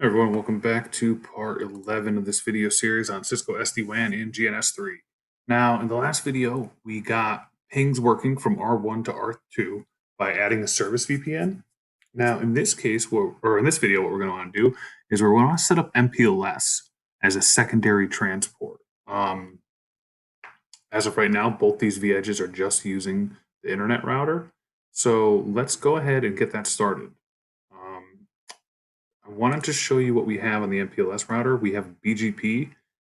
Everyone, welcome back to part 11 of this video series on Cisco SD-WAN and GNS3. Now, in the last video, we got pings working from R1 to R2 by adding a service VPN. Now, in this case, in this video, what we're going to want to do is we're going to set up MPLS as a secondary transport. As of right now, both these vEdges are just using the internet router. So let's go ahead and get that started. I wanted to show you what we have on the MPLS router. We have BGP,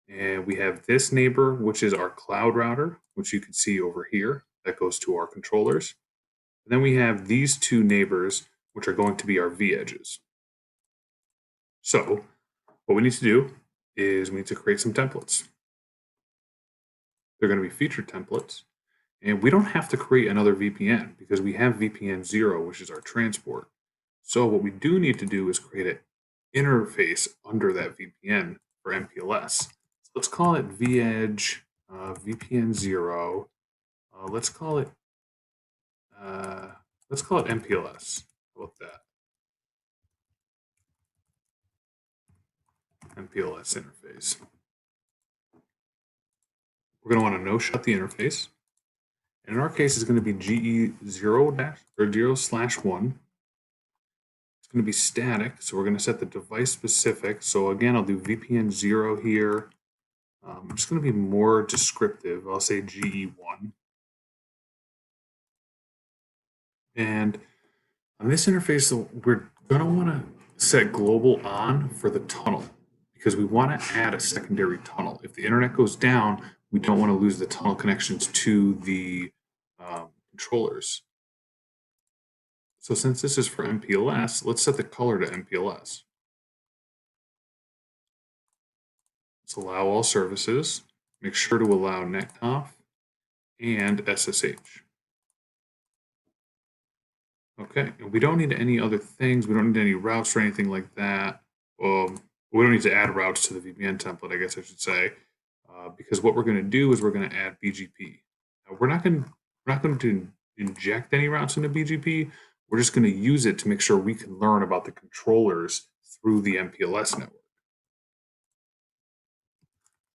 and we have this neighbor, which is our cloud router, which you can see over here. That goes to our controllers. And then we have these two neighbors, which are going to be our vEdges. So what we need to do is we need to create some templates. They're going to be featured templates. And we don't have to create another VPN because we have VPN 0, which is our transport. So what we do need to do is create an interface under that VPN for MPLS. So let's call it vEdge VPN 0. Let's call it MPLS. How about that? MPLS interface. We're going to want to no-shut the interface. And in our case, it's going to be GE0-1. Going to be static, so we're going to set the device specific. So again, I'll do VPN 0 here. I'm just going to be more descriptive. I'll say GE1. And on this interface, we're going to want to set global on for the tunnel because we want to add a secondary tunnel. If the internet goes down, we don't want to lose the tunnel connections to the controllers. So since this is for MPLS, let's set the color to MPLS. Let's allow all services. Make sure to allow netconf and SSH. Okay, and we don't need any other things. We don't need any routes or anything like that. We don't need to add routes to the VPN template, I guess I should say, because what we're going to do is we're going to add BGP. Now, we're not going to inject any routes into BGP. We're just going to use it to make sure we can learn about the controllers through the MPLS network.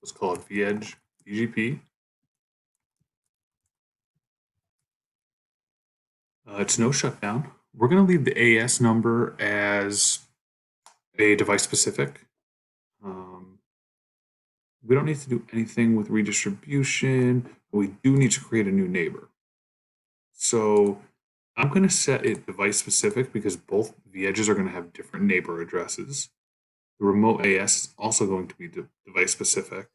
Let's call it vEdge BGP. It's no shutdown. We're going to leave the AS number as a device specific. We don't need to do anything with redistribution, but we do need to create a new neighbor. So I'm going to set it device specific because both vEdges are going to have different neighbor addresses. The remote AS is also going to be device specific.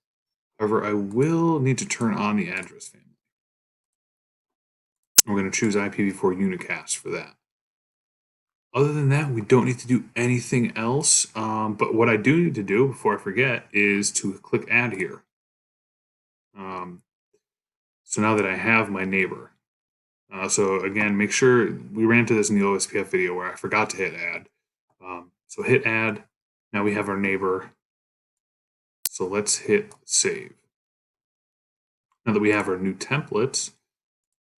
However, I will need to turn on the address family. We're going to choose IPv4 unicast for that. Other than that, we don't need to do anything else. But what I do need to do before I forget is to click add here. So now that I have my neighbor. So again, make sure we ran into this in the OSPF video where I forgot to hit add. So hit add. Now we have our neighbor. So let's hit save. Now that we have our new templates,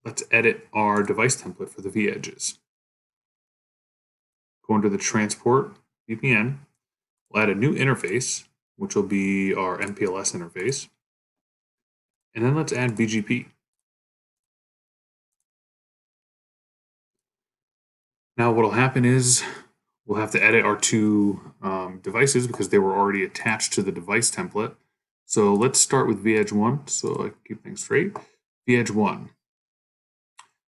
let's edit our device template for the vEdges. Go into the transport VPN. We'll add a new interface, which will be our MPLS interface. And then let's add BGP. Now what will happen is we'll have to edit our two devices because they were already attached to the device template. So let's start with vEdge 1 so I can keep things straight. vEdge 1.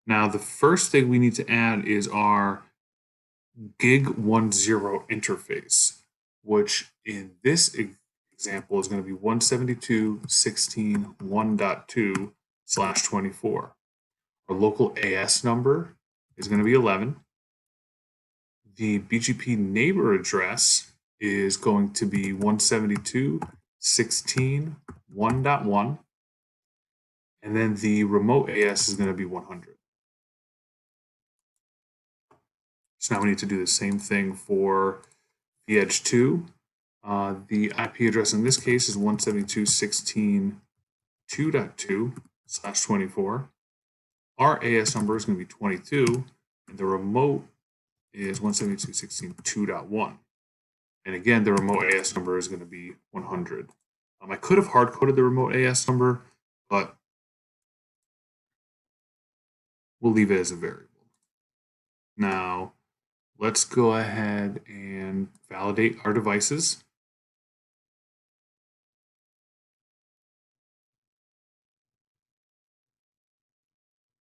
Now the first thing we need to add is our gig10 interface, which in this example is going to be 172.16.1.2/24. Our local AS number is going to be 11. The BGP neighbor address is going to be 172.16.1.1. And then the remote AS is going to be 100. So now we need to do the same thing for vEdge 2. The IP address in this case is 172.16.2.2/24. Our AS number is going to be 22, and the remote is 172.16.2.1. And again, the remote AS number is going to be 100. I could have hard-coded the remote AS number, but we'll leave it as a variable. Now, let's go ahead and validate our devices.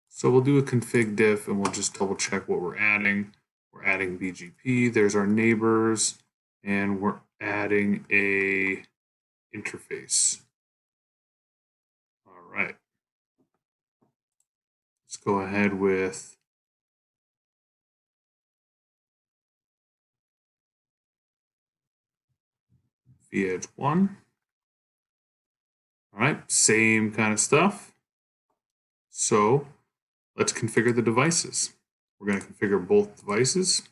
So we'll do a config diff and we'll just double check what we're adding. We're adding BGP, there's our neighbors, and we're adding a interface. All right. Let's go ahead with VEdge1. All right, same kind of stuff. So let's configure the devices. We're going to configure both devices.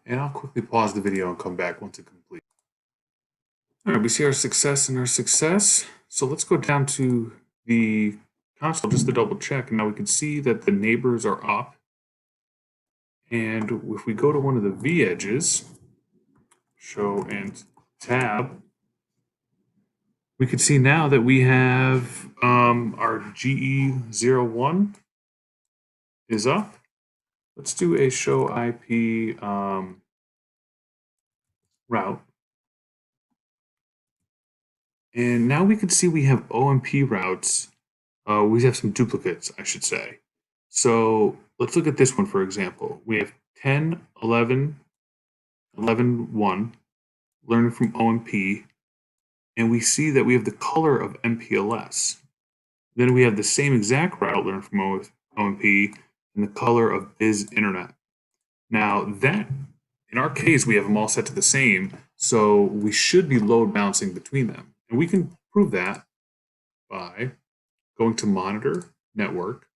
And I'll quickly pause the video and come back once it's complete. All right, we see our success and our success. So let's go down to the console just to double check. And now we can see that the neighbors are up. And if we go to one of the V-edges, show and tab, we can see now that we have our GE01 is up. Let's do a show IP route. And now we can see we have OMP routes. We have some duplicates, I should say. So let's look at this one, for example. We have 10, 11, 11, 1, learning from OMP. And we see that we have the color of MPLS. Then we have the same exact route learned from OMP and the color of Biz Internet. Now that, in our case, we have them all set to the same, so we should be load balancing between them. And we can prove that by going to Monitor, Network.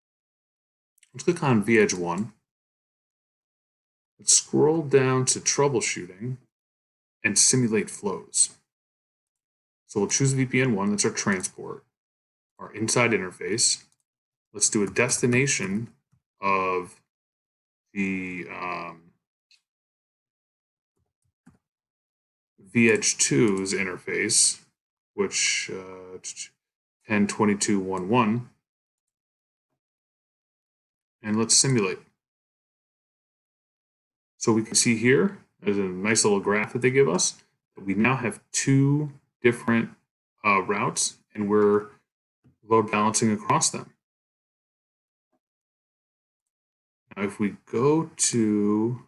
Let's click on VEdge1. Let's scroll down to Troubleshooting and Simulate Flows. So we'll choose VPN1, that's our transport, our inside interface. Let's do a destination of the VEdge2's interface, which 10.22.1.1, and let's simulate. So we can see here, there's a nice little graph that they give us. We now have two different routes, and we're load balancing across them. Now, if we go to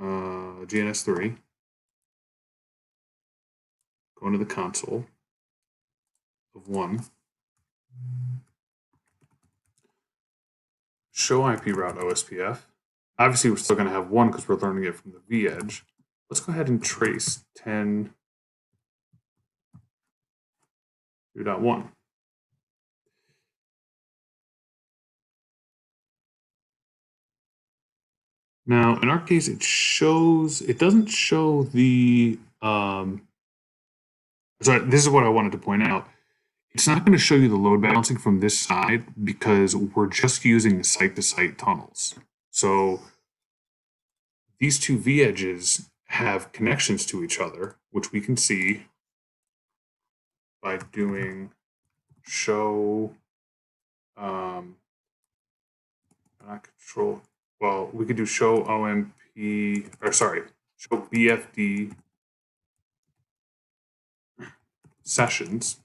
GNS3, go into the console of 1, show IP route OSPF. Obviously, we're still going to have 1 because we're learning it from the V-edge. Let's go ahead and trace 10.2.1. Now, in our case, it doesn't show the, sorry, this is what I wanted to point out. It's not going to show you the load balancing from this side because we're just using the site-to-site tunnels. So these two V-edges have connections to each other, which we can see by doing show, not control, well, we could do show OMP, or sorry, show BFD sessions.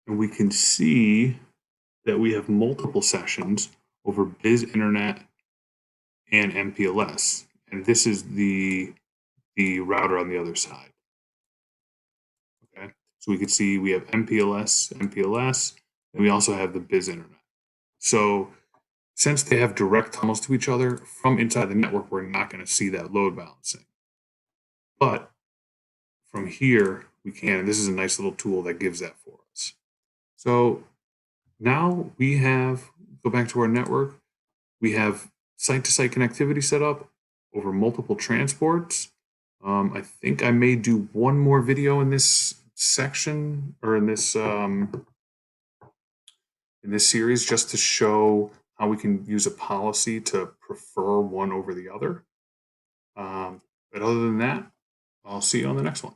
And we can see that we have multiple sessions over Biz Internet and MPLS. And this is the router on the other side. Okay, so we can see we have MPLS, and we also have the Biz Internet. So since they have direct tunnels to each other from inside the network, we're not going to see that load balancing. But from here, we can. This is a nice little tool that gives that for us. So now we have, go back to our network, we have site-to-site connectivity set up over multiple transports. I think I may do one more video in this section, or in this series, just to show how we can use a policy to prefer one over the other. But other than that, I'll see you on the next one.